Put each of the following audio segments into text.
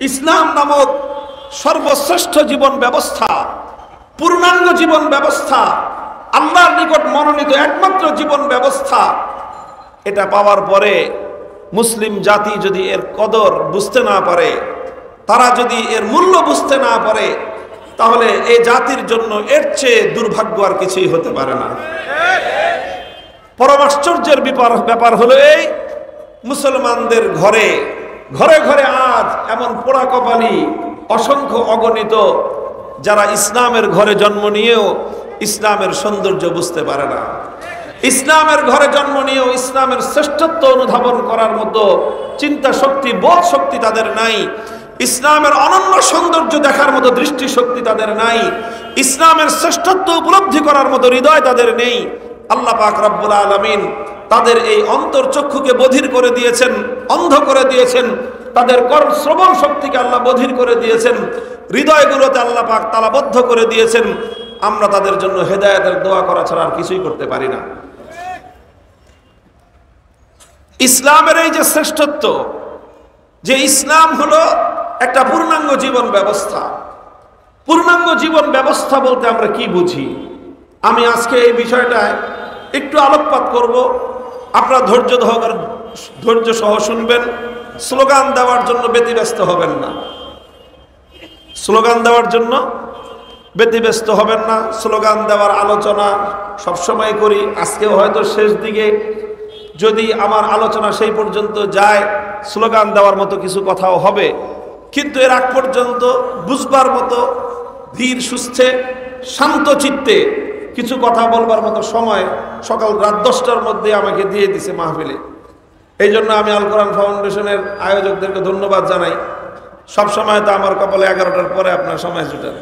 ইসলাম নামক সর্বশ্রেষ্ঠ জীবন ব্যবস্থা, পূর্ণাঙ্গ জীবন ব্যবস্থা, আল্লাহর নিকট মনোনীত একমাত্র জীবন ব্যবস্থা, এটা পাওয়ার পরে মুসলিম জাতি যদি এর কদর বুঝতে না পারে, তারা যদি এর মূল্য বুঝতে না পারে, তাহলে এই জাতির জন্য এর চেয়ে দুর্ভাগ্য আর কিছুই হতে পারে না। পরমাশ্চর্যের ব্যাপার হলো এই, মুসলমানদের ঘরে ঘরে ঘরে আজ এমন পোড়া কপালি অসংখ্য অগণিত যারা ইসলামের ঘরে জন্ম নিয়েও ইসলামের সৌন্দর্য বুঝতে পারে না, ইসলামের ঘরে জন্ম নিয়েও ইসলামের শ্রেষ্ঠত্ব অনুধাবন করার মতো চিন্তা শক্তি, বোধ শক্তি তাদের নাই, ইসলামের অনন্য সৌন্দর্য দেখার মতো দৃষ্টি শক্তি তাদের নাই, ইসলামের শ্রেষ্ঠত্ব উপলব্ধি করার মতো হৃদয় তাদের নেই। আল্লাহ পাক রব্বুল আলামিন তাদের এই অন্তর চক্ষুকে বধির করে দিয়েছেন, অন্ধ করে দিয়েছেন, তাদের শ্রবণ শক্তিকে আল্লাহ বধির করে দিয়েছেন, হৃদয়গুলোতে আল্লাহ পাক তালাবদ্ধ করে দিয়েছেন। আমরা তাদের জন্য হেদায়েতের দোয়া করা ছাড়া আর কিছুই করতে পারি না। ইসলামের এই যে শ্রেষ্ঠত্ব, যে ইসলাম হলো একটা পূর্ণাঙ্গ জীবন ব্যবস্থা। পূর্ণাঙ্গ জীবন ব্যবস্থা বলতে আমরা কি বুঝি, আমি আজকে এই বিষয়টায় একটু আলোকপাত করব। আপনারা ধৈর্য সহ শুনবেন, স্লোগান দেওয়ার জন্য ব্যতিব্যস্ত হবেন না, স্লোগান দেওয়ার জন্য ব্যতিব্যস্ত হবেন না। স্লোগান দেওয়ার আলোচনা সবসময় করি, আজকেও হয়তো শেষ দিকে যদি আমার আলোচনা সেই পর্যন্ত যায়, স্লোগান দেওয়ার মতো কিছু কথাও হবে, কিন্তু এর আগ পর্যন্ত বুঝবার মতো ধীর সুস্থে শান্ত চিত্তে কিছু কথা বলবার মতো সময় সকাল রাত 10টার মধ্যে আমাকে দিয়ে দিছে মাহফিলে। এই জন্য আমি আল কোরআন ফাউন্ডেশনের আয়োজকদেরকে ধন্যবাদ জানাই। সব সময় তো আমার কপালে 11টার পরে আপনার সময় জুটেন,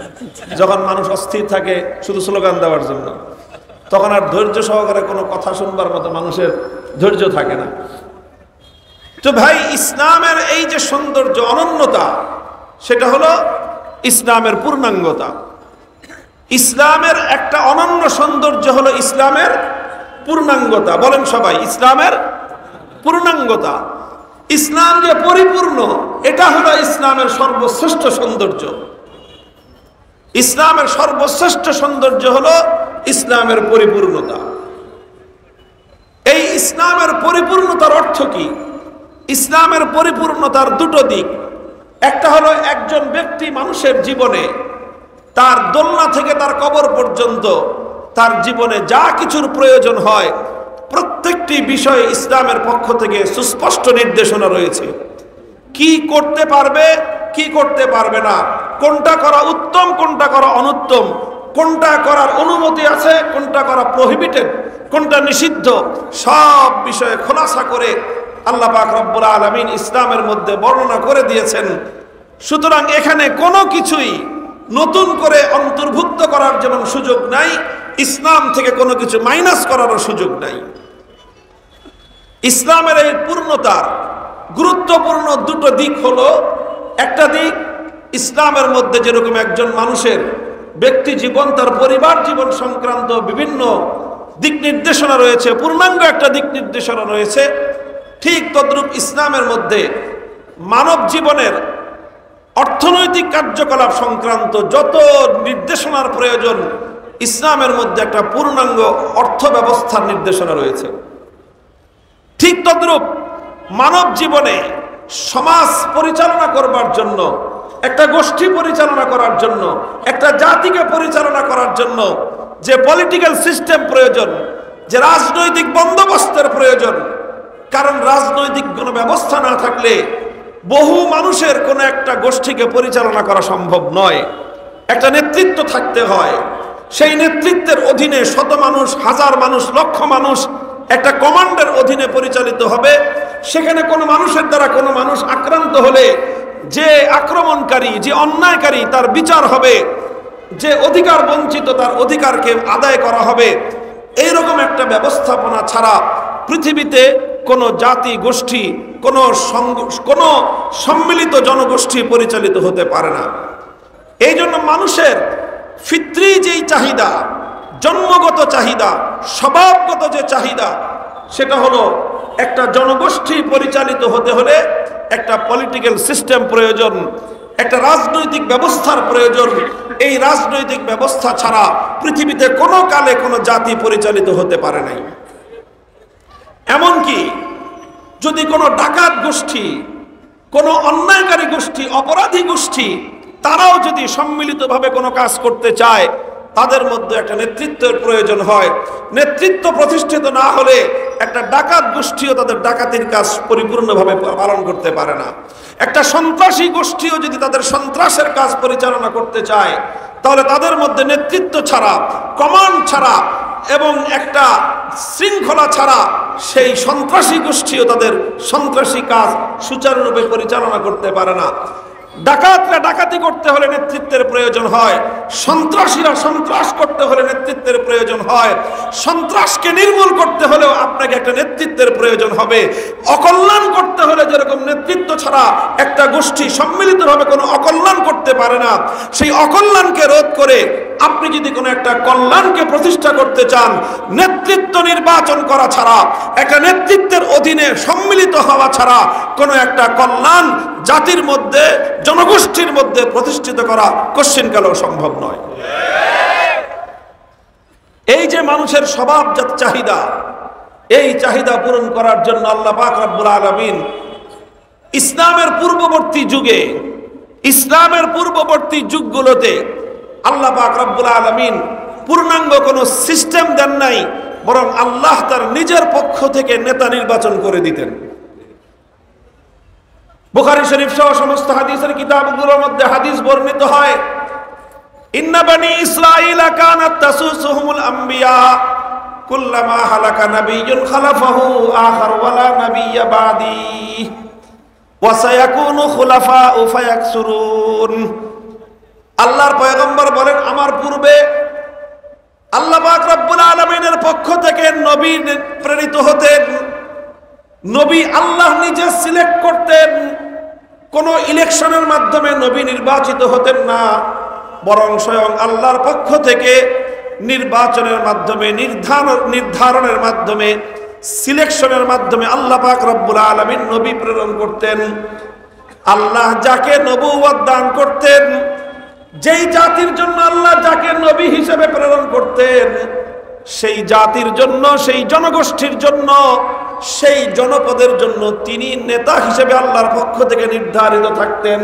যখন মানুষ অস্থির থাকে শুধু স্লোগান দেওয়ার জন্য, তখন আর ধৈর্য সহকারে কোনো কথা শুনবার মতো মানুষের ধৈর্য থাকে না। তো ভাই, ইসলামের এই যে সৌন্দর্য, অনন্যতা, সেটা হলো ইসলামের পূর্ণাঙ্গতা। ইসলামের একটা অনন্য সৌন্দর্য হলো ইসলামের পূর্ণাঙ্গতা। বলেন সবাই, ইসলামের পূর্ণাঙ্গতা। ইসলাম যে পরিপূর্ণ, এটা হলো ইসলামের সর্বশ্রেষ্ঠ সৌন্দর্য। ইসলামের সর্বশ্রেষ্ঠ সৌন্দর্য হলো ইসলামের পরিপূর্ণতা। এই ইসলামের পরিপূর্ণতার অর্থ কি? ইসলামের পরিপূর্ণতার দুটো দিক। একটা হলো একজন ব্যক্তি মানুষের জীবনে তার দোলনা থেকে তার কবর পর্যন্ত তার জীবনে যা কিছুর প্রয়োজন হয়, প্রত্যেকটি বিষয়ে ইসলামের পক্ষ থেকে সুস্পষ্ট নির্দেশনা রয়েছে। কি করতে পারবে, কি করতে পারবে না, কোনটা করা উত্তম, কোনটা করা অনুত্তম, কোনটা করার অনুমতি আছে, কোনটা করা প্রহিবিটেড, কোনটা নিষিদ্ধ, সব বিষয়ে খোলাসা করে আল্লাহ পাক রব্বুল আলামিন ইসলামের মধ্যে বর্ণনা করে দিয়েছেন। সুতরাং এখানে কোনো কিছুই নতুন করে অন্তর্ভুক্ত করার যেমন সুযোগ নাই, ইসলাম থেকে কোনো কিছু মাইনাস করারও সুযোগ নাই। ইসলামের এই পূর্ণতার গুরুত্বপূর্ণ দুটো দিক হলো, একটা দিক ইসলামের মধ্যে যেরকম একজন মানুষের ব্যক্তি জীবন, তার পরিবার জীবন সংক্রান্ত বিভিন্ন দিক নির্দেশনা রয়েছে, পূর্ণাঙ্গ একটা দিক নির্দেশনা রয়েছে, ঠিক তদ্রূপ ইসলামের মধ্যে মানব জীবনের অর্থনৈতিক কার্যকলাপ সংক্রান্ত যত নির্দেশনার প্রয়োজন, ইসলামের মধ্যে একটা পূর্ণাঙ্গ অর্থ ব্যবস্থার নির্দেশনা রয়েছে। ঠিক তদ্রূপ মানব জীবনে সমাজ পরিচালনা করবার জন্য, একটা গোষ্ঠী পরিচালনা করার জন্য, একটা জাতিকে পরিচালনা করার জন্য যে পলিটিক্যাল সিস্টেম প্রয়োজন, যে রাজনৈতিক বন্দোবস্তের প্রয়োজন, কারণ রাজনৈতিক কোনো ব্যবস্থা না থাকলে বহু মানুষের কোনো একটা গোষ্ঠীকে পরিচালনা করা সম্ভব নয়। একটা নেতৃত্ব থাকতে হয়, সেই নেতৃত্বের অধীনে শত মানুষ, হাজার মানুষ, লক্ষ মানুষ একটা কমান্ডের অধীনে পরিচালিত হবে। সেখানে কোনো মানুষের দ্বারা কোনো মানুষ আক্রান্ত হলে যে আক্রমণকারী, যে অন্যায়কারী, তার বিচার হবে, যে অধিকার বঞ্চিত তার অধিকারকে আদায় করা হবে। এইরকম একটা ব্যবস্থাপনা ছাড়া পৃথিবীতে কোনো জাতি, গোষ্ঠী, কোনো সম্মিলিত জনগোষ্ঠী পরিচালিত হতে পারে না। এই জন্য মানুষের ফিতরি যেই চাহিদা, জন্মগত চাহিদা, স্বভাবগত যে চাহিদা, সেটা হলো একটা জনগোষ্ঠী পরিচালিত হতে হলে একটা পলিটিক্যাল সিস্টেম প্রয়োজন, একটা রাজনৈতিক ব্যবস্থার প্রয়োজন। এই রাজনৈতিক ব্যবস্থা ছাড়া পৃথিবীতে কোনো কালে কোনো জাতি পরিচালিত হতে পারে নাই। এমনকি যদি কোনো ডাকাত গোষ্ঠী, কোনো অন্যায়কারী গোষ্ঠী, অপরাধী গোষ্ঠী, তারাও যদি সম্মিলিতভাবে কোনো কাজ করতে চায়, তাদের মধ্যে একটা নেতৃত্বের প্রয়োজন হয়। নেতৃত্ব প্রতিষ্ঠিত না হলে একটা ডাকাত গোষ্ঠীও তাদের ডাকাতির কাজ পরিপূর্ণভাবে পালন করতে পারে না। একটা সন্ত্রাসী গোষ্ঠীও যদি তাদের সন্ত্রাসের কাজ পরিচালনা করতে চায়, তাহলে তাদের মধ্যে নেতৃত্ব ছাড়া, কমান্ড ছাড়া এবং একটা শৃঙ্খলা ছাড়া সেই সন্ত্রাসী গোষ্ঠীও তাদের সন্ত্রাসী কাজ সুচারুরূপে পরিচালনা করতে পারে না। ডাকাতরা ডাকাতি করতে হলে নেতৃত্বের প্রয়োজন হয়, সন্ত্রাসীরা সন্ত্রাস করতে হলে নেতৃত্বের প্রয়োজন হয়। সন্ত্রাসকে নির্মূল করতে হলেও আপনাকে একটা নেতৃত্বের প্রয়োজন হবে। অকল্যাণ করতে হলে যেরকম নেতৃত্ব ছাড়া একটা গোষ্ঠী সম্মিলিতভাবে কোনো অকল্যাণ করতে পারে না, সেই অকল্যাণকে রোধ করে আপনি যদি কোনো একটা কল্যাণকে প্রতিষ্ঠা করতে চান, নেতৃত্ব নির্বাচন করা ছাড়া, একটা নেতৃত্বের অধীনে সম্মিলিত হওয়া ছাড়া কোনো একটা কল্যাণ জাতির মধ্যে, জনগোষ্ঠীর মধ্যে প্রতিষ্ঠিত করা কশ্চিনকালেও সম্ভব নয়। এই যে মানুষের স্বভাবজাত চাহিদা, এই চাহিদা পূরণ করার জন্য আল্লাহ পাক রব্বুল আলামিন ইসলামের পূর্ববর্তী যুগগুলোতে আল্লাহ পাক রব্বুল আলামিন পূর্ণাঙ্গ কোনো সিস্টেম দেন নাই, বরং আল্লাহ তার নিজের পক্ষ থেকে নেতা নির্বাচন করে দিতেন। বুখারী শরীফ সহ সমস্ত হাদিসের কিতাবগুলোর মধ্যে হাদিস বর্ণিত হয়, ইন্না বানি ইসরাঈলা কানাত তাসুসুহুমুল আম্বিয়া কুল্লামা হালাকা নাবিয়্যুন খালাফাহু আখার ওয়ালা নাবিয়্যা বাদি ওয়া সায়াকুনু খুলাফাউ ফায়াকসুরুন। আল্লাহর পয়গম্বর বলেন, আমার পূর্বে আল্লাহ পাক রব্বুল আলামিনের পক্ষ থেকে নবী প্রেরিত হতেন। নবী আল্লাহ নিজে সিলেক্ট করতেন। কোন ইলেকশনের মাধ্যমে নবী নির্বাচিত হতেন না, বরং স্বয়ং আল্লাহর পক্ষ থেকে নির্বাচনের মাধ্যমে, নির্ধারণের মাধ্যমে, সিলেকশনের মাধ্যমে আল্লাহ পাক রব্বুল আলামিন নবী প্রেরণ করতেন। আল্লাহ যাকে নবুয়ত দান করতেন, যেই জাতির জন্য আল্লাহ যাকে নবী হিসেবে প্রেরণ করতেন, সেই জাতির জন্য, সেই জনগোষ্ঠীর জন্য, সেই জনপদের জন্য তিনি নেতা হিসেবে আল্লাহর পক্ষ থেকে নির্ধারিত থাকতেন।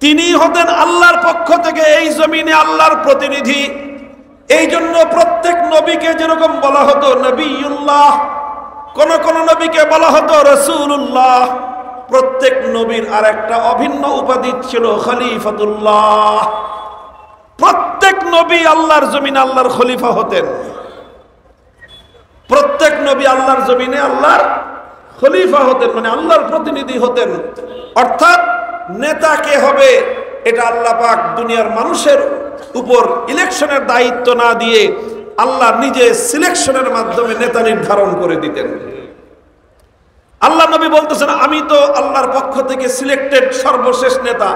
তিনি হতেন আল্লাহর পক্ষ থেকে এই জমিনে আল্লাহর প্রতিনিধি। এই জন্য প্রত্যেক নবীকে যেরকম বলা হতো নবিয়ুল্লাহ, কোন কোন নবীকে বলা হতো রাসূলুল্লাহ, প্রত্যেক নবীর আর একটা অভিন্ন উপাধি ছিল খলিফাতুল্লাহ। প্রত্যেক নবী আল্লাহর জমিনে আল্লাহর খলিফা হতেন। প্রত্যেক নবী আল্লাহর জমিনে আল্লাহর খলিফা হতেন, মানে আল্লাহর প্রতিনিধি হতেন। অর্থাৎ নেতা কে হবে এটা আল্লাহ পাক দুনিয়ার মানুষের উপর ইলেকশনের দায়িত্ব না দিয়ে আল্লাহ নিজে সিলেকশনের মাধ্যমে নেতা নির্ধারণ করে দিতেন। আল্লাহ নবী বলতেছেন, আমি তো আল্লাহর পক্ষ থেকে সিলেক্টেড সর্বশেষ নেতা,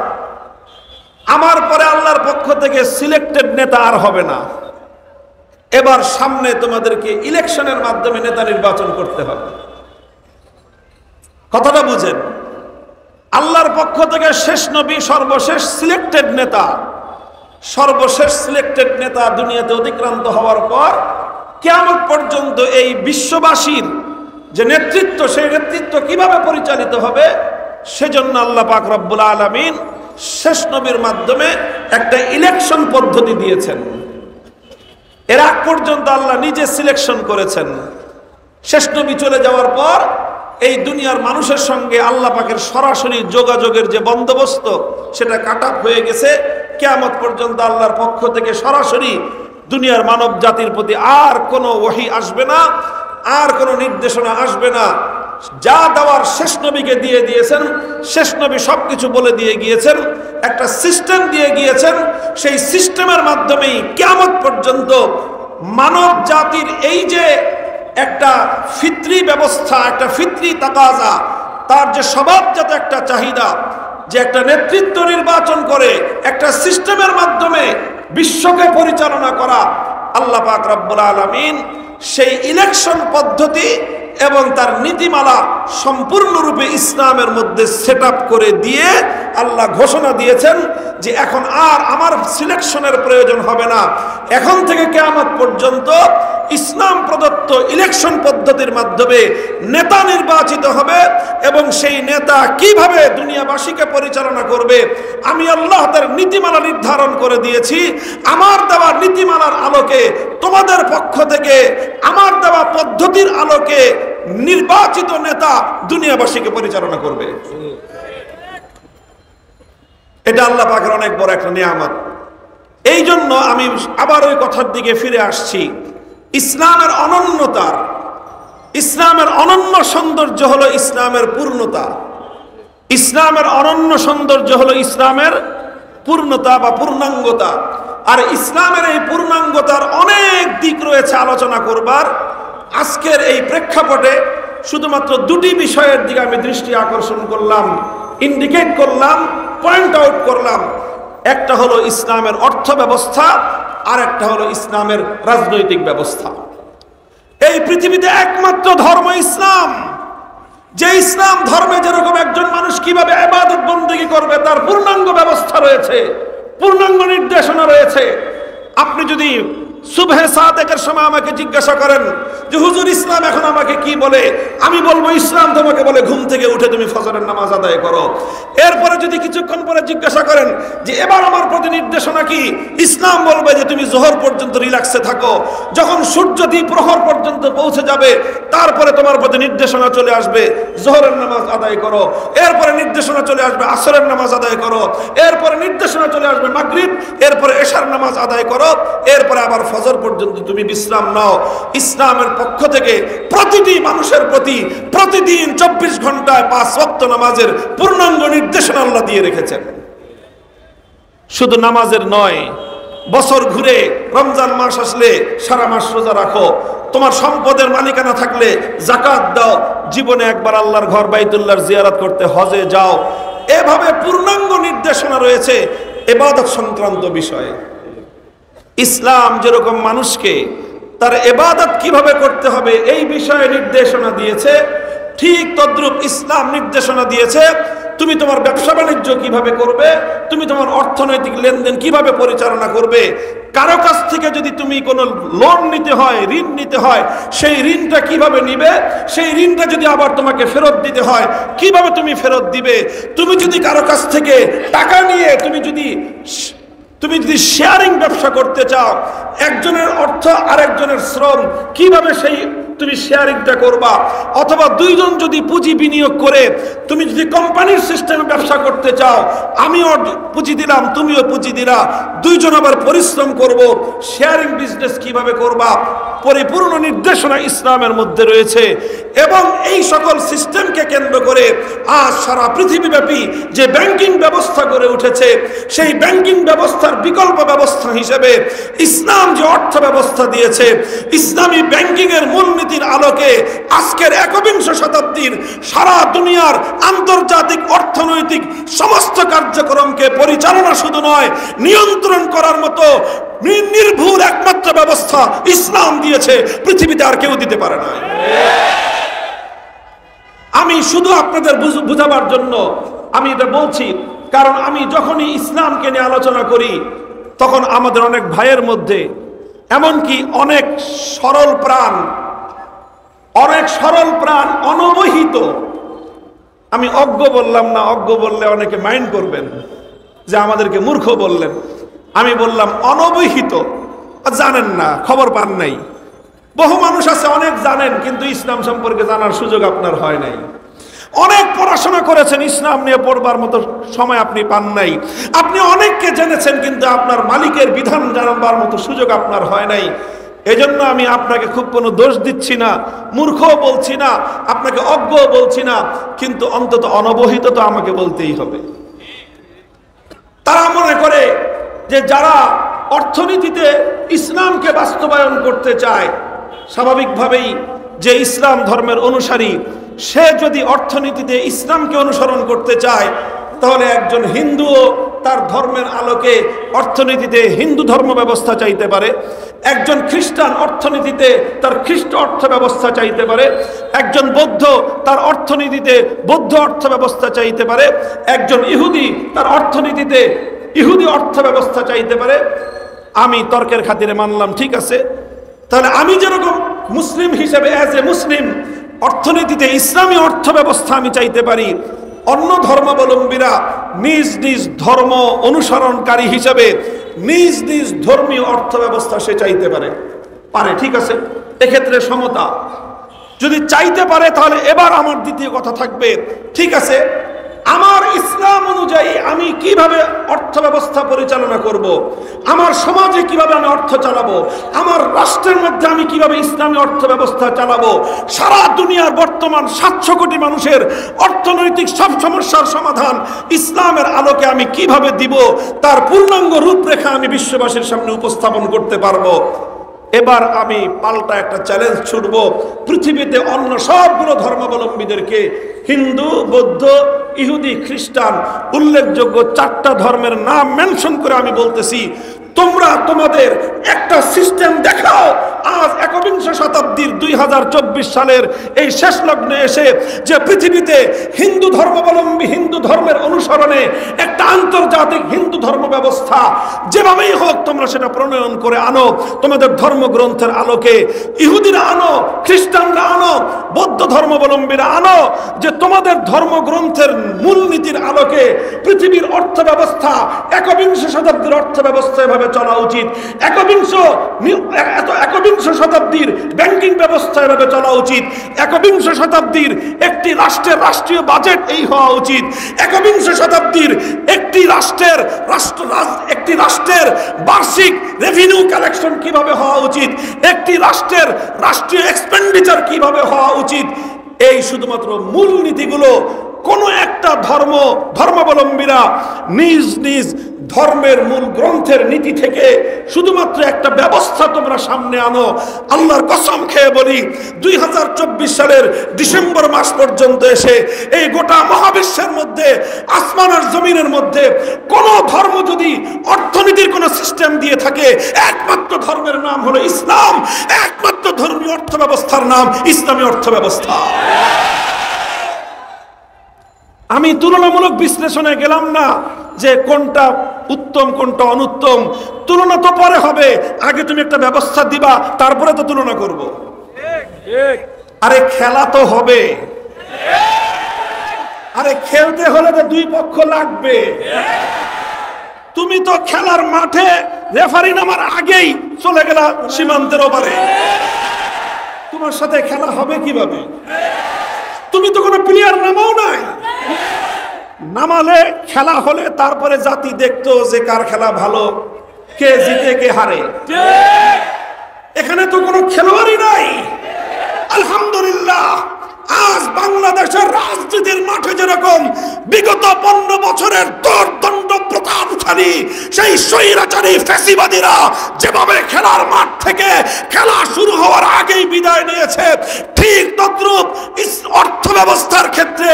আমার পরে আল্লাহর পক্ষ থেকে সিলেক্টেড নেতা আর হবে না। এবার সামনে তোমাদেরকে ইলেকশনের মাধ্যমে নেতা নির্বাচন করতে হবে। কথাটা বুঝেন, আল্লাহর পক্ষ থেকে শেষ নবী, সর্বশেষ সিলেক্টেড নেতা, সর্বশেষ সিলেক্টেড নেতা দুনিয়াতে অতিক্রান্ত হওয়ার পর কিয়ামত পর্যন্ত এই বিশ্ববাসীর যে নেতৃত্ব, সেই নেতৃত্ব কিভাবে পরিচালিত হবে, সেজন্য আল্লাহ পাক রব্বুল আলামিন শেষ নবীর মাধ্যমে একটা ইলেকশন পদ্ধতি দিয়েছেন। এর আগ পর্যন্ত আল্লাহ নিজে সিলেকশন করেছেন। শেষ নবী চলে যাওয়ার পর এই দুনিয়ার মানুষের সঙ্গে আল্লাহ পাকের সরাসরি যোগাযোগের যে বন্দোবস্ত, সেটা কাট আপ হয়ে গেছে। কিয়ামত পর্যন্ত আল্লাহর পক্ষ থেকে সরাসরি দুনিয়ার মানব জাতির প্রতি আর কোনো ওহী আসবে না, আর কোনো নির্দেশনা আসবে না। যা দেওয়ার শেষ নবীকে দিয়ে দিয়েছেন, শেষ নবী সবকিছু বলে দিয়ে গিয়েছেন, একটা সিস্টেম দিয়ে গিয়েছেন। সেই সিস্টেমের মাধ্যমেই কিয়ামত পর্যন্ত মানব জাতির এই যে একটা ফিতরি ব্যবস্থা, একটা ফিতরি তাকাজা, তার যে স্বভাবজাত একটা চাহিদা, যে একটা নেতৃত্ব নির্বাচন করে একটা সিস্টেমের মাধ্যমে বিশ্বকে পরিচালনা করা, আল্লাহ পাক রব্বুল আলামিন সেই ইলেকশন পদ্ধতি এবং তার নীতিমালা সম্পূর্ণরূপে ইসলামের মধ্যে সেট আপ করে দিয়ে আল্লাহ ঘোষণা দিয়েছেন যে এখন আর আমার সিলেকশনের প্রয়োজন হবে না, এখন থেকে কিয়ামত পর্যন্ত ইসলাম প্রদত্ত ইলেকশন পদ্ধতির মাধ্যমে নেতা নির্বাচিত হবে এবং সেই নেতা কিভাবে দুনিয়াবাসীকে পরিচালনা করবে আমি আল্লাহ তার নীতিমালা নির্ধারণ করে দিয়েছি। আমার দেওয়া নীতিমালার আলোকে তোমাদের পক্ষ থেকে আমার দেওয়া পদ্ধতির আলোকে নির্বাচিত নেতা দুনিয়াবাসীকে পরিচালনা করবে। এটা আল্লাহ পাকের অনেক বড় একটা নিয়ামত। এই জন্য আমি আবার ওই কথার দিকে ফিরে আসছি, ইসলামের অনন্যতার, ইসলামের অনন্য সৌন্দর্য হলো ইসলামের পূর্ণতা। ইসলামের অনন্য সৌন্দর্য হলো ইসলামের পূর্ণতা বা পূর্ণাঙ্গতা। আর ইসলামের এই পূর্ণাঙ্গতার অনেক দিক রয়েছে আলোচনা করবার। আজকের এই প্রেক্ষাপটে শুধুমাত্র দুটি বিষয়ের দিকে আমি দৃষ্টি আকর্ষণ করলাম, ইন্ডিকেট করলাম, পয়েন্ট আউট করলাম। একটা হলো ইসলামের অর্থ ব্যবস্থা, আর একটা হলো ইসলামের রাজনৈতিক ব্যবস্থা। এই পৃথিবীতে একমাত্র ধর্ম ইসলাম, যে ইসলাম ধর্মে যেরকম একজন মানুষ কিভাবে ইবাদত বন্দেগী করবে তার পূর্ণাঙ্গ ব্যবস্থা রয়েছে, পূর্ণাঙ্গ নির্দেশনা রয়েছে। আপনি যদি সুবহে সাদেকের সময় আমাকে জিজ্ঞাসা করেন যে হুজুর ইসলাম এখন আমাকে কি বলে, আমি বলবো ইসলাম তোমাকে বলে ঘুম থেকে উঠে তুমি ফজরের নামাজ আদায় করো। এরপরে যদি কিছুক্ষণ পরে জিজ্ঞাসা করেন যে এবার আমার প্রতি নির্দেশনা কি, ইসলাম বলবে যে তুমি জোহর পর্যন্ত রিল্যাক্সে থাকো, যখন সূর্য দ্বিপ্রহর পর্যন্ত পৌঁছে যাবে তারপরে তোমার প্রতি নির্দেশনা চলে আসবে জোহরের নামাজ আদায় করো, এরপরে নির্দেশনা চলে আসবে আসরের নামাজ আদায় করো, এরপরে নির্দেশনা চলে আসবে মাগরিব, এরপরে এশার নামাজ আদায় করো, এরপরে আবার ফজর পর্যন্ত তুমি বিশ্রাম নাও। ইসলামের পক্ষ থেকে প্রতিটি মানুষের প্রতি প্রতিদিন 24 ঘন্টায় 5 ওয়াক্ত নামাজের পূর্ণাঙ্গ নির্দেশনা আল্লাহ দিয়ে রেখেছেন। শুধু নামাজের নয়, বছর ঘুরে রমজান মাস আসলে সারা মাস রোজা রাখো, তোমার সম্পদের মালিকানা থাকলে যাকাত দাও, জীবনে একবার আল্লাহর ঘর বাইতুল্লাহর জিয়ারত করতে হজে যাও। এভাবে পূর্ণাঙ্গ নির্দেশনা রয়েছে ইবাদত সংক্রান্ত বিষয়ে। ইসলাম যেরকম মানুষকে তার ইবাদত কিভাবে করতে হবে এই বিষয়ে নির্দেশনা দিয়েছে, ঠিক তদ্রূপ ইসলাম নির্দেশনা দিয়েছে তুমি তোমার ব্যবসা বাণিজ্য কিভাবে করবে, তুমি তোমার অর্থনৈতিক লেনদেন কিভাবে পরিচালনা করবে। কারো কাছ থেকে যদি তুমি কোনো লোন নিতে হয়, ঋণ নিতে হয়, সেই ঋণটা কিভাবে নিবে, সেই ঋণটা যদি আবার তোমাকে ফেরত দিতে হয় কিভাবে তুমি ফেরত দিবে। তুমি যদি কারো কাছ থেকে টাকা নিয়ে তুমি যদি শেয়ারিং ব্যবসা করতে চাও, একজনের অর্থ আরেকজনের শ্রম, কিভাবে সেই তুমি শেয়ারিংটা করবা। অথবা দুইজন যদি পুঁজি বিনিয়োগ করে তুমি যদি কোম্পানির সিস্টেমে ব্যবসা করতে চাও, আমিও পুঁজি দিলাম তুমিও পুঁজি দিলা, দুইজন আবার পরিশ্রম করব, শেয়ারিং বিজনেস কিভাবে করবা, পরিপূর্ণ নির্দেশনা ইসলামের মধ্যে রয়েছে। এবং এই সকল সিস্টেমকে কেন্দ্র করে আজ সারা পৃথিবীব্যাপী যে ব্যাংকিং ব্যবস্থা গড়ে উঠেছে, সেই ব্যাংকিং ব্যবস্থার বিকল্প ব্যবস্থা হিসেবে ইসলাম যে অর্থ ব্যবস্থা দিয়েছে, ইসলামী ব্যাংকিং এর মূলনীতির আলোকে আজকের 21 শতাব্দীর সারা দুনিয়ার আন্তর্জাতিক অর্থনৈতিক সমস্ত কার্যক্রমকে পরিচালনা শুধু নয়, নিয়ন্ত্রণ করার মতো নির্ভুল একমাত্র ব্যবস্থা ইসলাম দিয়েছে, পৃথিবীতে আর কেউ দিতে পারে না। আমি শুধু আপনাদের বুঝাবার জন্য আমি এটা বলছি, কারণ আমি যখনই ইসলামকে নিয়ে আলোচনা করি তখন আমাদের অনেক ভাইয়ের মধ্যে এমনকি অনেক সরল প্রাণ অনবহিত, আমি অজ্ঞ বললাম না, অজ্ঞ বললে অনেকে মাইন্ড করবেন যে আমাদেরকে মূর্খ বললেন, আমি বললাম অনবহিত, জানেন না, খবর পান নাই। বহু মানুষ আছে অনেক জানেন কিন্তু ইসলাম সম্পর্কে জানার সুযোগ আপনার হয় নাই। অনেক পড়াশোনা করেছেন, ইসলাম নিয়ে পড়বার মতো সময় আপনি পান নাই। আপনি অনেককে জেনেছেন কিন্তু আপনার মালিকের বিধান জানবার মতো সুযোগ আপনার হয় নাই। এজন্য আমি আপনাকে খুব কোনো দোষ দিচ্ছি না, মূর্খও বলছি না, আপনাকে অজ্ঞও বলছি না, কিন্তু অন্তত অনবহিত তো আমাকে বলতেই হবে। তারা মনে করে যে যারা অর্থনীতিতে ইসলামকে বাস্তবায়ন করতে চায়, স্বাভাবিকভাবেই যে ইসলাম ধর্মের অনুসারী সে যদি অর্থনীতিতে ইসলামকে অনুসরণ করতে চায় তাহলে একজন হিন্দুও তার ধর্মের আলোকে অর্থনীতিতে হিন্দু ধর্ম ব্যবস্থা চাইতে পারে, একজন খ্রিস্টান অর্থনীতিতে তার খ্রিস্ট অর্থ ব্যবস্থা চাইতে পারে, একজন বৌদ্ধ তার অর্থনীতিতে বৌদ্ধ অর্থ ব্যবস্থা চাইতে পারে, একজন ইহুদি তার অর্থনীতিতে ইহুদি অর্থ ব্যবস্থা চাইতে পারে। আমি তর্কের খাতিরে মানলাম, ঠিক আছে, তাহলে আমি যেরকম মুসলিম হিসেবে অ্যাজ এ মুসলিম অর্থনীতিতে ইসলামী অর্থ ব্যবস্থা আমি চাইতে পারি, অন্য ধর্মাবলম্বীরা নিজ নিজ ধর্ম অনুসরণকারী হিসেবে নিজ নিজ ধর্মীয় অর্থ ব্যবস্থা সে চাইতে পারে, ঠিক আছে, এক্ষেত্রে সমতা যদি চাইতে পারে, তাহলে এবার আমার দ্বিতীয় কথা থাকবে, ঠিক আছে, আমার ইসলাম অনুযায়ী আমি কিভাবে অর্থ ব্যবস্থা পরিচালনা করব, আমার সমাজে কিভাবে আমি অর্থ চালাবো, আমার রাষ্ট্রের মধ্যে আমি কিভাবে ইসলামী অর্থ ব্যবস্থা চালাবো, সারা দুনিয়ার বর্তমান 700 কোটি মানুষের অর্থনৈতিক সব সমস্যার সমাধান ইসলামের আলোকে আমি কিভাবে দিব, তার পূর্ণাঙ্গ রূপরেখা আমি বিশ্ববাসীর সামনে উপস্থাপন করতে পারবো। এবার আমি পাল্টা একটা চ্যালেঞ্জ ছুড়ব পৃথিবীতে অন্য সবগুলো ধর্মাবলম্বীদেরকে, হিন্দু, বৌদ্ধ, ইহুদি, খ্রিস্টান, উল্লেখযোগ্য 4টা ধর্মের নাম মেনশন করে আমি বলতেছি, তোমরা তোমাদের একটা সিস্টেম দেখাও আজ 21 শতাব্দীর 2024 সালের এই শেষ লগ্নে এসে, যে পৃথিবীতে হিন্দু ধর্মাবলম্বী হিন্দু ধর্মের অনুসরণে একটা আন্তর্জাতিক হিন্দু ধর্ম ব্যবস্থা যেভাবেই হোক তোমরা সেটা প্রণয়ন করে আনো তোমাদের ধর্মগ্রন্থের আলোকে, ইহুদিরা আনো, খ্রিস্টানরা আনো, বৌদ্ধ ধর্মাবলম্বীরা আনো, যে তোমাদের ধর্মগ্রন্থের মূলনীতির আলোকে পৃথিবীর অর্থ ব্যবস্থা 21 শতাব্দীর অর্থ ব্যবস্থা এভাবে চলা উচিত, 21 শতাব্দীর ব্যাংকিং ব্যবস্থা এভাবে চলা উচিত, 21 শতাব্দীর একটি রাষ্ট্রের রাষ্ট্রীয় বাজেট এই হওয়া উচিত, 21 শতাব্দীর একটি রাষ্ট্রের বার্ষিক রেভিনিউ কালেকশন কিভাবে হওয়া উচিত, একটি রাষ্ট্রের রাষ্ট্রীয় এক্সপেন্ডিচার কিভাবে হওয়া উচিত, এই শুধুমাত্র মূল নীতিগুলো কোনো একটা ধর্মাবলম্বীরা নিজ নিজ ধর্মের মূল গ্রন্থের নীতি থেকে শুধুমাত্র একটা ব্যবস্থা তোমরা সামনে আনো। আল্লাহর কসম খেয়ে বলি, 2024 সালের ডিসেম্বর মাস পর্যন্ত এসে এই গোটা মহাবিশ্বের মধ্যে, আসমান আর জমিনের মধ্যে কোন ধর্ম যদি অর্থনীতির কোন সিস্টেম দিয়ে থাকে, একমাত্র ধর্মের নাম হলো ইসলাম, একমাত্র ধর্মীয় অর্থ ব্যবস্থার নাম ইসলামী অর্থ ব্যবস্থা। আমি তুলনামূলক বিশ্লেষণে গেলাম না যে কোনটা উত্তম কোনটা অনুত্তম, তুলনা তো পরে হবে, আগে তুমি একটা ব্যবস্থা দিবা, তারপরে তো তুলনা করব। আরে খেলা তো হবে, আরে খেলতে হলে তো দুই পক্ষ লাগবে। তুমি তো খেলার মাঠে রেফারি নামার আগেই চলে গেলা সীমান্তের ওপারে, তোমার সাথে খেলা হবে কিভাবে? তুমি তো কোনো প্লেয়ার নামাও নাই, নামালে খেলা হলে তারপরে জাতি দেখতো যে কার খেলা ভালো, কে জিতে কে হারে। এখানে তো কোনো খেলোয়াড়ই নাই। আলহামদুলিল্লাহ, আজ বাংলাদেশের রাজনীতির মাঠে যেরকম বিগত 15 বছরের দণ্ড প্রতাপশালী সেই স্বৈরাচারী ফ্যাসিবাদীরা যেভাবে খেলার মাঠ থেকে খেলা শুরু হওয়ার আগেই বিদায় নিয়েছে, ঠিক তদ্রূপ অর্থ ব্যবস্থার ক্ষেত্রে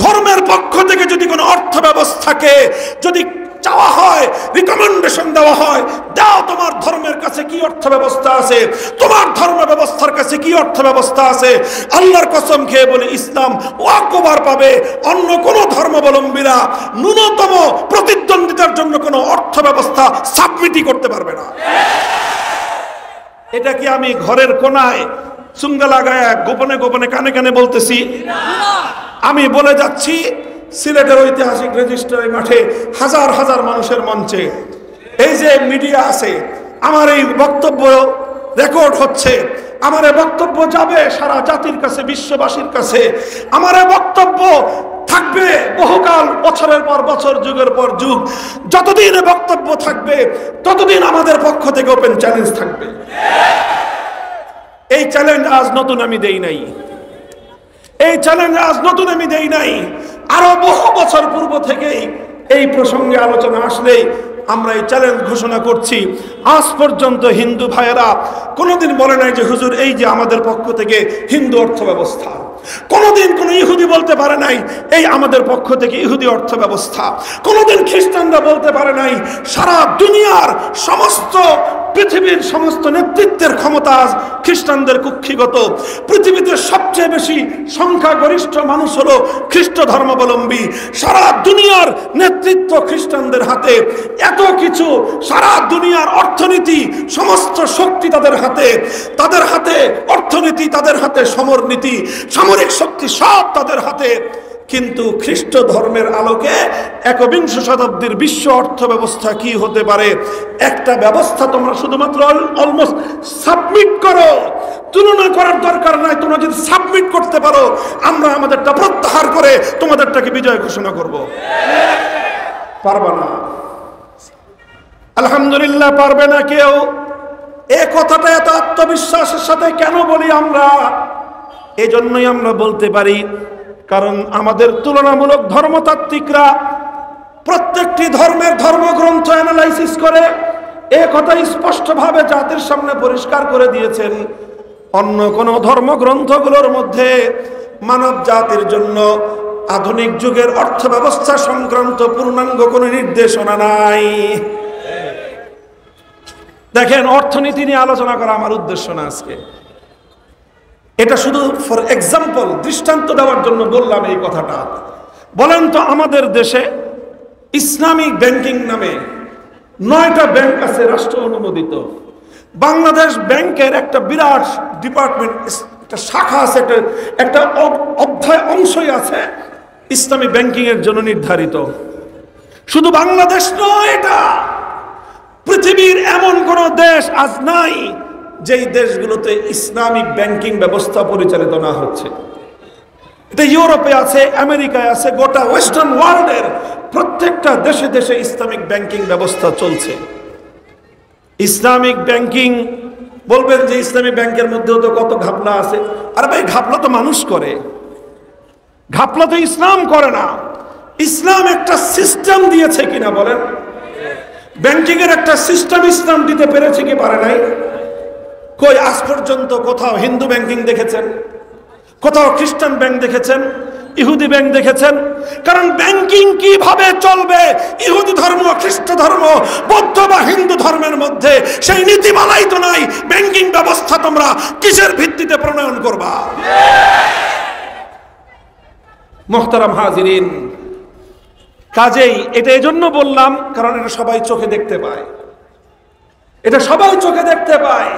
ধর্মের পক্ষ থেকে যদি কোনো অর্থ ব্যবস্থাকে যদি চাওয়া হয়, রিকমেন্ডেশন দেওয়া হয়, দাও তোমার ধর্মের কাছে কি অর্থ ব্যবস্থা আছে, তোমার ধর্ম ব্যবস্থার কাছে কি অর্থ ব্যবস্থা আছে, আল্লাহর কসম খেয়ে বলে ইসলাম ওয়াকওভার পাবে। অন্য কোন ধর্মাবলম্বীরা ন্যূনতম প্রতিদ্বন্দ্বিতার জন্য কোনো অর্থ ব্যবস্থা সাবমিটই করতে পারবে না। এটা কি আমি ঘরের কোনায় চুঙ্গা লাগায় গোপনে গোপনে কানে কানে বলতেছি? আমি বলে যাচ্ছি সিলেটের ঐতিহাসিক রেজিস্ট্রারি মাঠে হাজার হাজার মানুষের মঞ্চে, এই যে মিডিয়া আছে, আমার এই বক্তব্য রেকর্ড হচ্ছে, আমার এই বক্তব্য যাবে সারা জাতির কাছে, বিশ্ববাসীর কাছে। আমার এই বক্তব্য থাকবে বহুকাল, বছরের পর বছর, যুগের পর যুগ। যতদিন এই বক্তব্য থাকবে ততদিন আমাদের পক্ষ থেকে ওপেন চ্যালেঞ্জ থাকবে। এই চ্যালেঞ্জ আজ নতুন আমি দেই নাই, এই চ্যালেঞ্জ আজ নতুন আমি দেই নাই। আরো বহু বছর পূর্ব থেকেই এই প্রসঙ্গে আলোচনা আসলেই আমরা এই চ্যালেঞ্জ ঘোষণা করছি, আজ পর্যন্ত হিন্দু ভাইয়েরা কোনোদিন বলে নাই যে হুজুর এই যে আমাদের পক্ষ থেকে হিন্দু অর্থ ব্যবস্থা। কোনোদিন কোনো ইহুদি বলতে পারে নাই এই আমাদের পক্ষ থেকে ইহুদি অর্থ ব্যবস্থা। কোনোদিন খ্রিস্টানরা বলতে পারে নাই সারা দুনিয়ার সমস্ত পৃথিবীর সমস্ত নেতৃত্বের ক্ষমতা খ্রিস্টানদের কুক্ষিগত। পৃথিবীতে সবচেয়ে বেশি সংখ্যাগরিষ্ঠ মানুষ হলো খ্রিস্ট ধর্মাবলম্বী। সারা দুনিয়ার নেতৃত্ব খ্রিস্টানদের হাতে। এত কিছু, সারা দুনিয়ার অর্থনীতি, সমস্ত শক্তি তাদের হাতে। তাদের হাতে অর্থনীতি, তাদের হাতে সমরনীতি, সামরিক শক্তি সব তাদের হাতে। কিন্তু খ্রিস্ট ধর্মের আলোকে একবিংশ শতাব্দীর বিশ্ব অর্থ ব্যবস্থা কি হতে পারে? একটা ব্যবস্থা তোমরা শুধুমাত্র অলমোস্ট সাবমিট করো, তুলনা করার দরকার নাই। তোমরা যদি সাবমিট করতে পারো, আমরা আমাদেরটা প্রত্যাহার করে তোমাদেরটাকে বিজয় ঘোষণা করব। পারবা না, আলহামদুলিল্লাহ পারবে না কেউ। এ কথাটা এত আত্মবিশ্বাসের সাথে কেন বলি আমরা? এজন্যই আমরা বলতে পারি, কারণ আমাদের তুলনামূলক ধর্মতাত্ত্বিকরা প্রত্যেকটি ধর্মের ধর্মগ্রন্থ অ্যানালাইসিস করে এ কথা স্পষ্টভাবে জাতির সামনে পরিষ্কার করে দিয়েছেন, অন্য কোনো ধর্মগ্রন্থগুলোর মধ্যে মানব জাতির জন্য আধুনিক যুগের অর্থ ব্যবস্থা সংক্রান্ত পূর্ণাঙ্গ কোনো নির্দেশনা নাই। দেখেন, অর্থনীতি নিয়ে আলোচনা করা আমার উদ্দেশ্য না আজকে। এটা শুধু ফর এক্সাম্পল, দৃষ্টান্ত দেওয়ার জন্য বললাম এই কথাটা। বলেন তো, আমাদের দেশে ইসলামিক ব্যাংকিং নামে 9টা ব্যাংক আছে রাষ্ট্র অনুমোদিত। বাংলাদেশ ব্যাংকের একটা বিরাট ডিপার্টমেন্ট, একটা শাখা আছে, একটা অধ্যায় অংশই আছে ইসলামী ব্যাংকিং এর জন্য নির্ধারিত। শুধু বাংলাদেশ নয়, এটা পৃথিবীর এমন কোন দেশ আজ নাই যেই দেশগুলোতে ইসলামিক ব্যাংকিং ব্যবস্থা পরিচালিত না হচ্ছে। এটা ইউরোপে আছে, আমেরিকায় আছে, গোটা ওয়েস্টার্ন ওয়ার্ল্ডের প্রত্যেকটা দেশে দেশে ইসলামিক ব্যাংকিং ব্যবস্থা চলছে। ইসলামিক ব্যাংকিং, বলবেন যে ইসলামিক ব্যাংকের মধ্যেও তো কত ঘাপলা আছে। আরে ভাই, ঘাপলা তো মানুষ করে, ঘাপলা তো ইসলাম করে না। ইসলাম একটা সিস্টেম দিয়েছে কিনা বলেন? ব্যাংকিং এর একটা সিস্টেম ইসলাম দিতে পেরেছে কি পারে নাই? কই আজ পর্যন্ত কোথাও হিন্দু ব্যাংকিং দেখেছেন? কোথাও খ্রিস্টান ব্যাংক দেখেছেন? ইহুদি ব্যাংক দেখেছেন? কারণ ব্যাংকিং কিভাবে চলবে ইহুদি ধর্ম, খ্রিস্ট ধর্ম, বৌদ্ধ বা হিন্দু ধর্মের মধ্যে সেই নীতিমালাই তো নাই। ব্যাংকিং ব্যবস্থা তোমরা কিসের ভিত্তিতে প্রণয়ন করবা? মুহতারাম হাজিরিন, কাজেই এটা এজন্য বললাম কারণ এটা সবাই চোখে দেখতে পায়। এটা সবাই চোখে দেখতে পায়।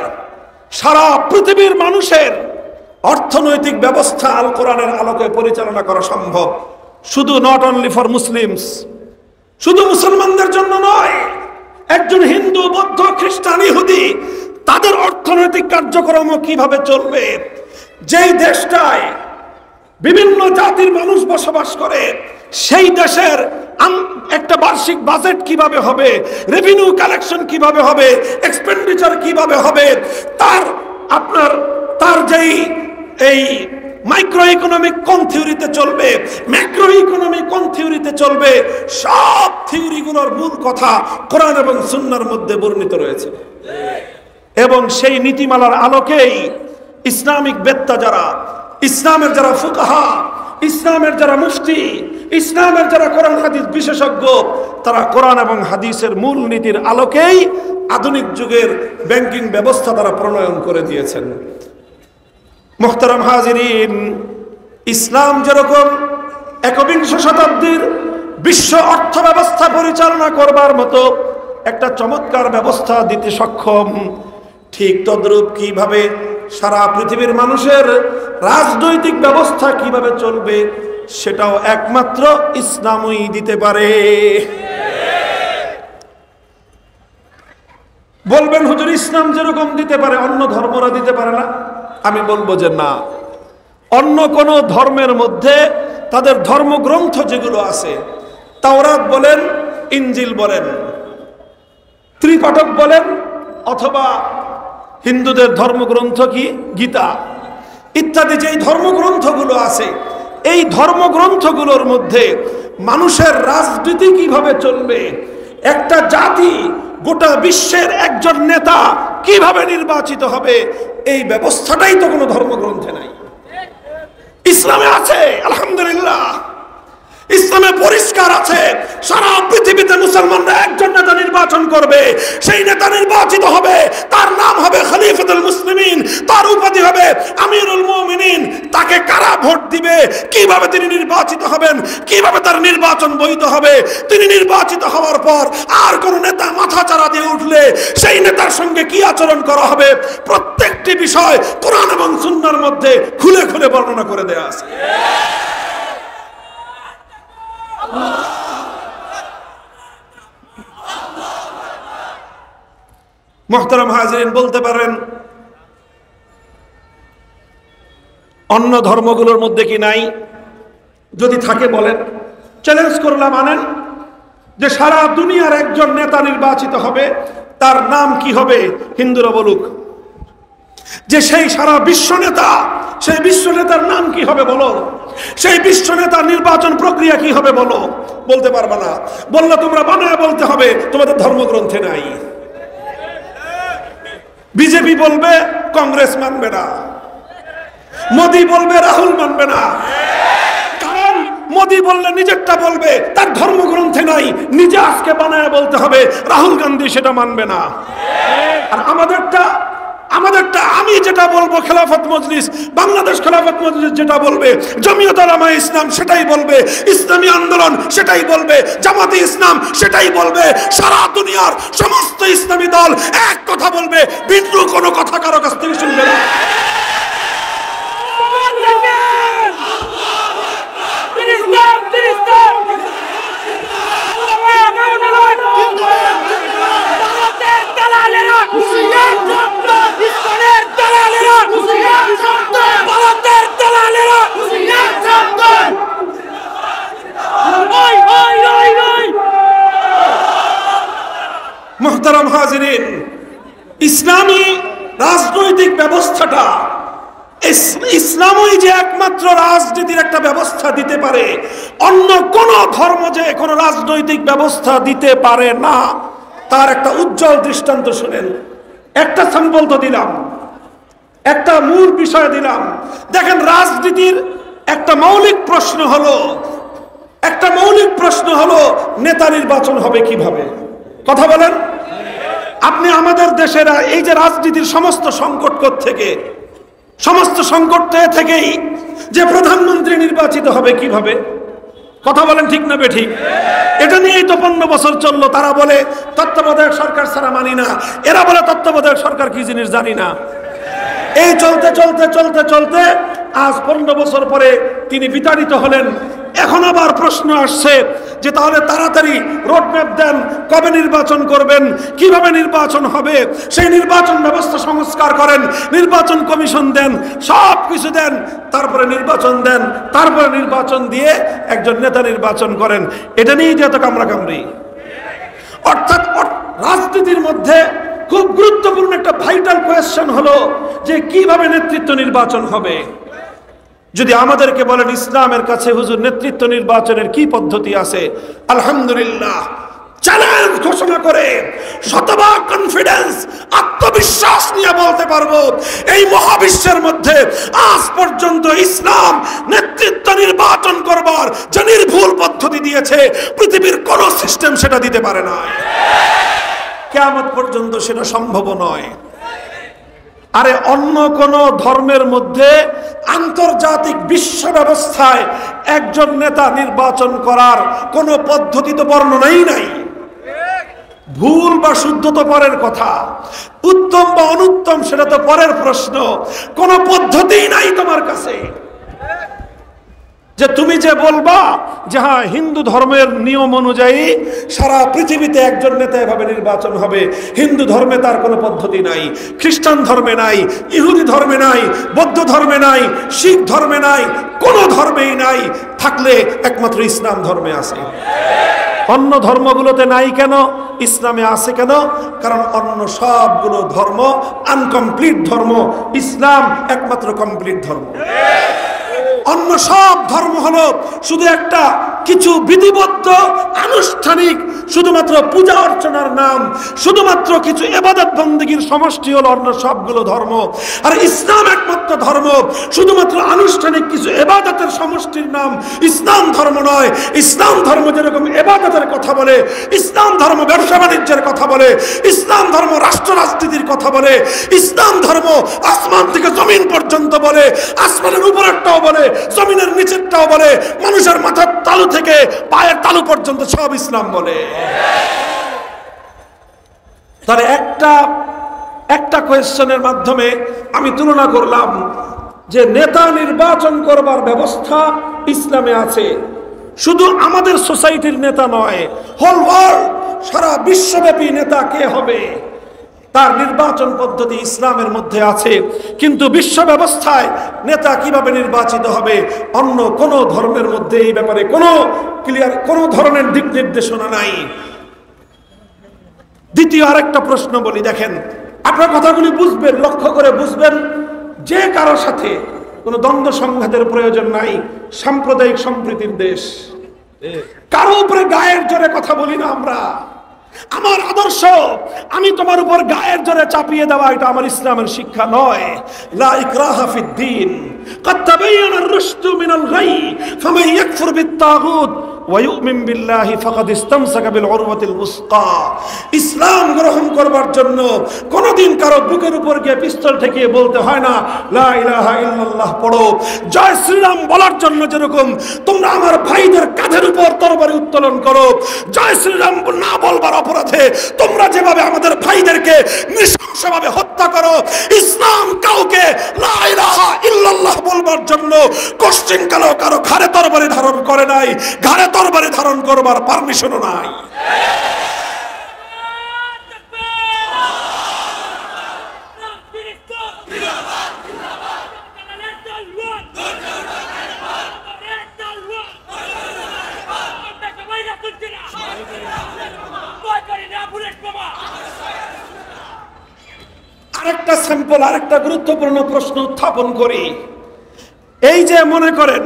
সারা পৃথিবীর মানুষের অর্থনৈতিক ব্যবস্থা আল কোরআনের আলোকে পরিচালনা করা সম্ভব। শুধু নট অনলি ফর মুসলিমস, শুধু মুসলমানদের জন্য নয়। একজন হিন্দু, বৌদ্ধ, খ্রিস্টান, ইহুদি তাদের অর্থনৈতিক কার্যক্রম কিভাবে চলবে, যেই দেশটায় বিভিন্ন জাতির মানুষ বসবাস করে সেই দেশের একটা বার্ষিক বাজেট কিভাবে হবে, রেভিনিউ কালেকশন কিভাবে হবে, এক্সপেন্ডিচার কিভাবে হবে, তার যেই এই মাইক্রো ইকোনমিক কোন থিওরিতে চলবে, ম্যাক্রো ইকোনমিক কোন থিওরিতে চলবে, সব থিওরিগুলোর মূল কথা কোরআন এবং সুন্নাহর মধ্যে বর্ণিত রয়েছে। এবং সেই নীতিমালার আলোকেই ইসলামিক বেত্তা যারা, ইসলামের যারা ফুকাহা, ইসলামের যারা মুফতি, ইসলামের যারা কোরআন হাদিস বিশেষজ্ঞ, তারা কোরআন এবং হাদিসের মূল নীতির আলোকেই আধুনিক যুগের ব্যাংকিং ব্যবস্থা তারা প্রণয়ন করে দিয়েছেন। মুহতারাম হাজিরিন, ইসলাম যেরকম একবিংশ শতাব্দীর বিশ্ব অর্থ ব্যবস্থা পরিচালনা করবার মতো একটা চমৎকার ব্যবস্থা দিতে সক্ষম, ঠিক তদ্রূপ কিভাবে সারা পৃথিবীর মানুষের রাজনৈতিক ব্যবস্থা কিভাবে চলবে সেটাও একমাত্র ইসলামই দিতে পারে। বলবেন হুজুর, ইসলাম যেরকম দিতে পারে অন্য ধর্মরা দিতে পারে না? আমি বলবো যে না। অন্য কোন ধর্মের মধ্যে তাদের ধর্মগ্রন্থ যেগুলো আছে, তাওরাত বলেন, ইনজিল বলেন, ত্রিপাঠক বলেন, অথবা হিন্দুদের ধর্মগ্রন্থ কি গীতা ইত্যাদি, যেই ধর্মগ্রন্থগুলো আছে, এই ধর্মগ্রন্থগুলোর মধ্যে মানুষের রাজনীতি কিভাবে চলবে, একটা জাতি গোটা বিশ্বের একজন নেতা কিভাবে নির্বাচিত হবে, এই ব্যবস্থাটাই তো কোনো ধর্মগ্রন্থে নাই। ইসলামে আছে আলহামদুলিল্লাহ, ইসলামে পরিষ্কার আছে, সারা পৃথিবীতে মুসলমানরা একজন নেতা নির্বাচন করবে, সেই নেতা নির্বাচিত হবে, তার নাম হবে খলিফাতুল মুসলিমিন, তার উপাধি হবে আমিরুল মুমিনিন। তাকে কারা ভোট দিবে, কিভাবে তিনি নির্বাচিত হবেন, কিভাবে তার নির্বাচন বৈধ হবে, তিনি নির্বাচিত হওয়ার পর আর কোন নেতা মাথা চাড়া দিয়ে উঠলে সেই নেতার সঙ্গে কি আচরণ করা হবে, প্রত্যেকটি বিষয় কোরআন এবং সুন্নাহর মধ্যে খুলে খুলে বর্ণনা করে দেয়া আছে। মুহতারাম হাজিরিন, বলতে পারেন অন্য ধর্মগুলোর মধ্যে কি নাই? যদি থাকে বলেন, চ্যালেঞ্জ করলাম, আনেন যে সারা দুনিয়ার একজন নেতা নির্বাচিত হবে, তার নাম কি হবে? হিন্দুরা বলুক। যে সেই সারা বিশ্ব নেতা, সেই বিশ্ব নেতার নাম কি হবে বলো? সেই বিশ্ব নেতার নির্বাচন প্রক্রিয়া কি হবে বলো? বলতে পারবে না। বললে তোমরা বানায় বলতে হবে তোমাদের ধর্মগ্রন্থে নাই। বিজেপি বলবে কংগ্রেস মানবে না, মোদি বলবে রাহুল মানবে না, কারণ মোদি বললে নিজেরটা বলবে, তার ধর্মগ্রন্থে নাই, নিজে আজকে বানায় বলতে হবে রাহুল গান্ধী সেটা মানবে না। আর আমাদেরটা আমি যেটা বলবো, খেলাফত মজলিস, বাংলাদেশ খেলাফত মজলিস যেটা বলবে, জমিয়ত উলামা ইসলাম সেটাই বলবে, ইসলামী আন্দোলন সেটাই বলবে, জামাতে ইসলাম সেটাই বলবে, সারা দুনিয়ার সমস্ত ইসলামী দল এক কথা বলবে, ভিন্ন কোনো কথা কারো কাছ থেকে শুনবে না। মুহতারাম হাজিরিন, ইসলামী রাজনৈতিক ব্যবস্থাটা, ইসলামই যে একমাত্র রাজনীতির একটা ব্যবস্থা দিতে পারে, অন্য কোন ধর্ম যে কোন রাজনৈতিক ব্যবস্থা দিতে পারে না, তার একটা উজ্জ্বল দৃষ্টান্ত শুনেন। একটা স্যাম্পল তো দিলাম, একটা মূল বিষয় দিলাম। দেখেন, রাজনীতির একটা মৌলিক প্রশ্ন হলো নেতা নির্বাচন হবে কিভাবে? কথা বলেন। আপনি আমাদের দেশের এই যে রাজনীতির সমস্ত সংকট থেকে, সমস্ত সংকট থেকেই যে প্রধানমন্ত্রী নির্বাচিত হবে কিভাবে? কথা বলেন, ঠিক না বেঠিক? এটা নিয়েই তো 15 বছর চললো। তারা বলে তত্ত্বাবধায়ক সরকার ছাড়া মানি না, এরা বলে তত্ত্বাবধায়ক সরকার কি জিনিস জানি না। এই চলতে চলতে চলতে চলতে আজ 15 বছর পরে তিনি বিতাড়িত হলেন। এখন আবার প্রশ্ন আসছে যে তাহলে তাড়াতাড়ি রোডম্যাপ দেন, কবে নির্বাচন করবেন, কিভাবে নির্বাচন হবে, সেই নির্বাচন ব্যবস্থা সংস্কার করেন, নির্বাচন কমিশন দেন, সব কিছু দেন, তারপরে নির্বাচন দেন, তারপরে নির্বাচন দিয়ে একজন নেতা নির্বাচন করেন। এটা নিয়েই যে এত কামড়াকামড়ি। অর্থাৎ রাজনীতির মধ্যে খুব গুরুত্বপূর্ণ একটা ভাইটাল কোয়েশ্চেন হলো যে কিভাবে নেতৃত্ব নির্বাচন হবে। যদি আমাদেরকে বলেন ইসলামের কাছে হুজুর নেতৃত্ব নির্বাচনের কি পদ্ধতি আছে, আলহামদুলিল্লাহ চ্যালেঞ্জ ঘোষণা করে শতভাগ কনফিডেন্স, আত্মবিশ্বাস নিয়ে বলতে পারবো, এই মহাবিশ্বের মধ্যে আজ পর্যন্ত ইসলাম নেতৃত্ব নির্বাচন করবার যে নির্ভুল পদ্ধতি দিয়েছে, পৃথিবীর কোন সিস্টেম সেটা দিতে পারে না। কিয়ামত পর্যন্ত সেটা সম্ভব নয়। আরে অন্য কোন ধর্মের মধ্যে আন্তর্জাতিক বিশ্ব ব্যবস্থায় একজন নেতা নির্বাচন করার কোন পদ্ধতি তো বর্ণনাই নাই। ভুল বা শুদ্ধ তো পরের কথা, উত্তম বা অনুত্তম সেটা তো পরের প্রশ্ন। কোন পদ্ধতিই নাই তোমার কাছে যে তুমি যে বলবা যে হ্যাঁ হিন্দু ধর্মের নিয়ম অনুযায়ী সারা পৃথিবীতে একজন নেতা এভাবে নির্বাচন হবে। হিন্দু ধর্মে তার কোনো পদ্ধতি নাই, খ্রিস্টান ধর্মে নাই, ইহুদি ধর্মে নাই, বৌদ্ধ ধর্মে নাই, শিখ ধর্মে নাই, কোনো ধর্মেই নাই। থাকলে একমাত্র ইসলাম ধর্মে আছে। অন্য ধর্মগুলোতে নাই কেন, ইসলামে আছে কেন? কারণ অন্য সবগুলো ধর্ম আনকমপ্লিট ধর্ম, ইসলাম একমাত্র কমপ্লিট ধর্ম। অন্য সব ধর্ম হলো শুধু একটা কিছু বিধিবদ্ধ আনুষ্ঠানিক শুধুমাত্র পূজা অর্চনার নাম, শুধুমাত্র কিছু ইবাদত বন্দেগীর সমষ্টি হলো অন্য সবগুলো ধর্ম। আর ইসলাম একমাত্র ধর্ম, শুধুমাত্র আনুষ্ঠানিক কিছু ইবাদতের সমষ্টির নাম ইসলাম ধর্ম নয়। ইসলাম ধর্ম যেরকম ইবাদতের কথা বলে, ইসলাম ধর্ম ব্যবসা বাণিজ্যের কথা বলে, ইসলাম ধর্ম রাষ্ট্র রাজনীতির কথা বলে, ইসলাম ধর্ম আসমান থেকে জমিন পর্যন্ত বলে, আসমানের উপরেরটাও বলে, জমিনের নিচেরটাও বলে, মানুষের মাথার তালু থেকে পায়ের তালু পর্যন্ত সব ইসলাম বলে। তার একটা কোয়েশ্চনের মাধ্যমে আমি তুলনা করলাম যে নেতা নির্বাচন করবার ব্যবস্থা ইসলামে আছে। শুধু আমাদের সোসাইটির নেতা নয়, হোল ওয়ার্ল্ড, সারা বিশ্বব্যাপী নেতা কে হবে তার নির্বাচন পদ্ধতি ইসলামের মধ্যে আছে। কিন্তু বিশ্ব ব্যবস্থায় নেতা কিভাবে নির্বাচিত হবে অন্য কোন ধর্মের মধ্যে এই ব্যাপারে কোনো ধরনের দিক নির্দেশনা নাই। দ্বিতীয় আরেকটা প্রশ্ন বলি, দেখেন আপনার কথাগুলি বুঝবেন, লক্ষ্য করে বুঝবেন, যে কারোর সাথে কোনো দ্বন্দ্ব সংঘাতের প্রয়োজন নাই। সাম্প্রদায়িক সম্প্রীতির দেশ, কারো উপরে গায়ের জোরে কথা বলি না আমরা। আমার আদর্শ আমি তোমার উপর গায়ের জোরে চাপিয়ে দেওয়া, এটা আমার ইসলামের শিক্ষা নয়। লা ইকরাহা ফিদ্দীন, قد تبين الرشد من الغي فمن يكفر بالطاغوت ويؤمن بالله فقد استمسك بالعروة الوثقى। ইসলাম গ্রহণ করবার জন্য কোনদিন কারো বুকের উপর গিয়ে পিস্তল ঠেকিয়ে বলতে হয় না লা ইলাহা ইল্লাল্লাহ পড়ো। জয় শ্রীরাম বলার জন্য যেরকম তোমরা আমার ভাইদের কাঁধের উপর তরবারি উত্তোলন করো, জয় শ্রীরাম না বলবার অপরাধে তোমরা যেভাবে আমাদের ভাইদেরকে নৃশংসভাবে হত্যা করো, ইসলাম কাউকে লা ইলাহা ইল্লাল্লাহ বলবার জন্য কোশ্চেন কারো ঘাড়ে তরবারি ধারণ করে নাই, ঘাড়ে তরবারি ধারণ করবার পারমিশনও নাই। আরেকটা স্যাম্পল, আরেকটা গুরুত্বপূর্ণ প্রশ্ন উত্থাপন করি। এই যে মনে করেন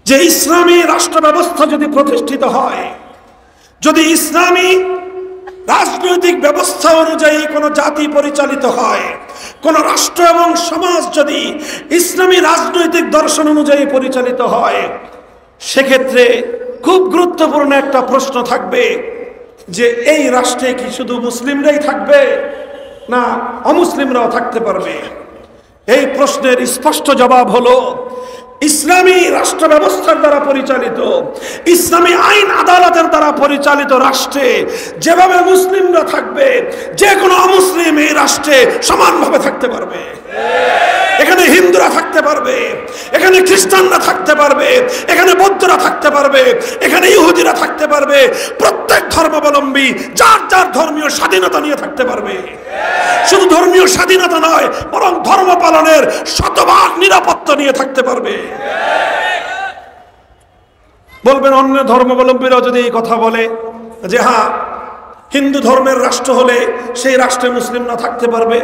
যে ইসলামী রাষ্ট্র ব্যবস্থা যদি প্রতিষ্ঠিত হয়, যদি ইসলামী রাজনৈতিক ব্যবস্থা অনুযায়ী কোন জাতি পরিচালিত হয়, কোন রাষ্ট্র এবং সমাজ যদি ইসলামী রাজনৈতিক দর্শন অনুযায়ী পরিচালিত হয়, সেক্ষেত্রে খুব গুরুত্বপূর্ণ একটা প্রশ্ন থাকবে যে এই রাষ্ট্রে কি শুধু মুসলিমরাই থাকবে না অমুসলিমরাও থাকতে পারবে? এই প্রশ্নের স্পষ্ট জবাব হলো ইসলামী রাষ্ট্র ব্যবস্থার দ্বারা পরিচালিত, ইসলামী আইন আদালতের দ্বারা পরিচালিত রাষ্ট্রে যেভাবে মুসলিমরা থাকবে, যে কোনো অমুসলিম এই রাষ্ট্রে সমানভাবে থাকতে পারবে। এখানে হিন্দুরা থাকতে পারবে, এখানে খ্রিস্টানরা থাকতে পারবে, এখানে বৌদ্ধরা থাকতে পারবে, এখানে ইহুদিরা থাকতে পারবে। প্রত্যেক ধর্মাবলম্বী যার যার ধর্মীয় স্বাধীনতা নিয়ে থাকতে পারবে। শুধু ধর্মীয় স্বাধীনতা নয়, বরং ধর্ম পালনের শতভাগ নিরাপত্তা নিয়ে থাকতে পারবে। বলবেন অন্য ধর্মাবলম্বীরা যদি এই কথা বলে যে হ্যাঁ, হিন্দু ধর্মের রাষ্ট্র হলে সেই রাষ্ট্রে মুসলিমরা থাকতে পারবে,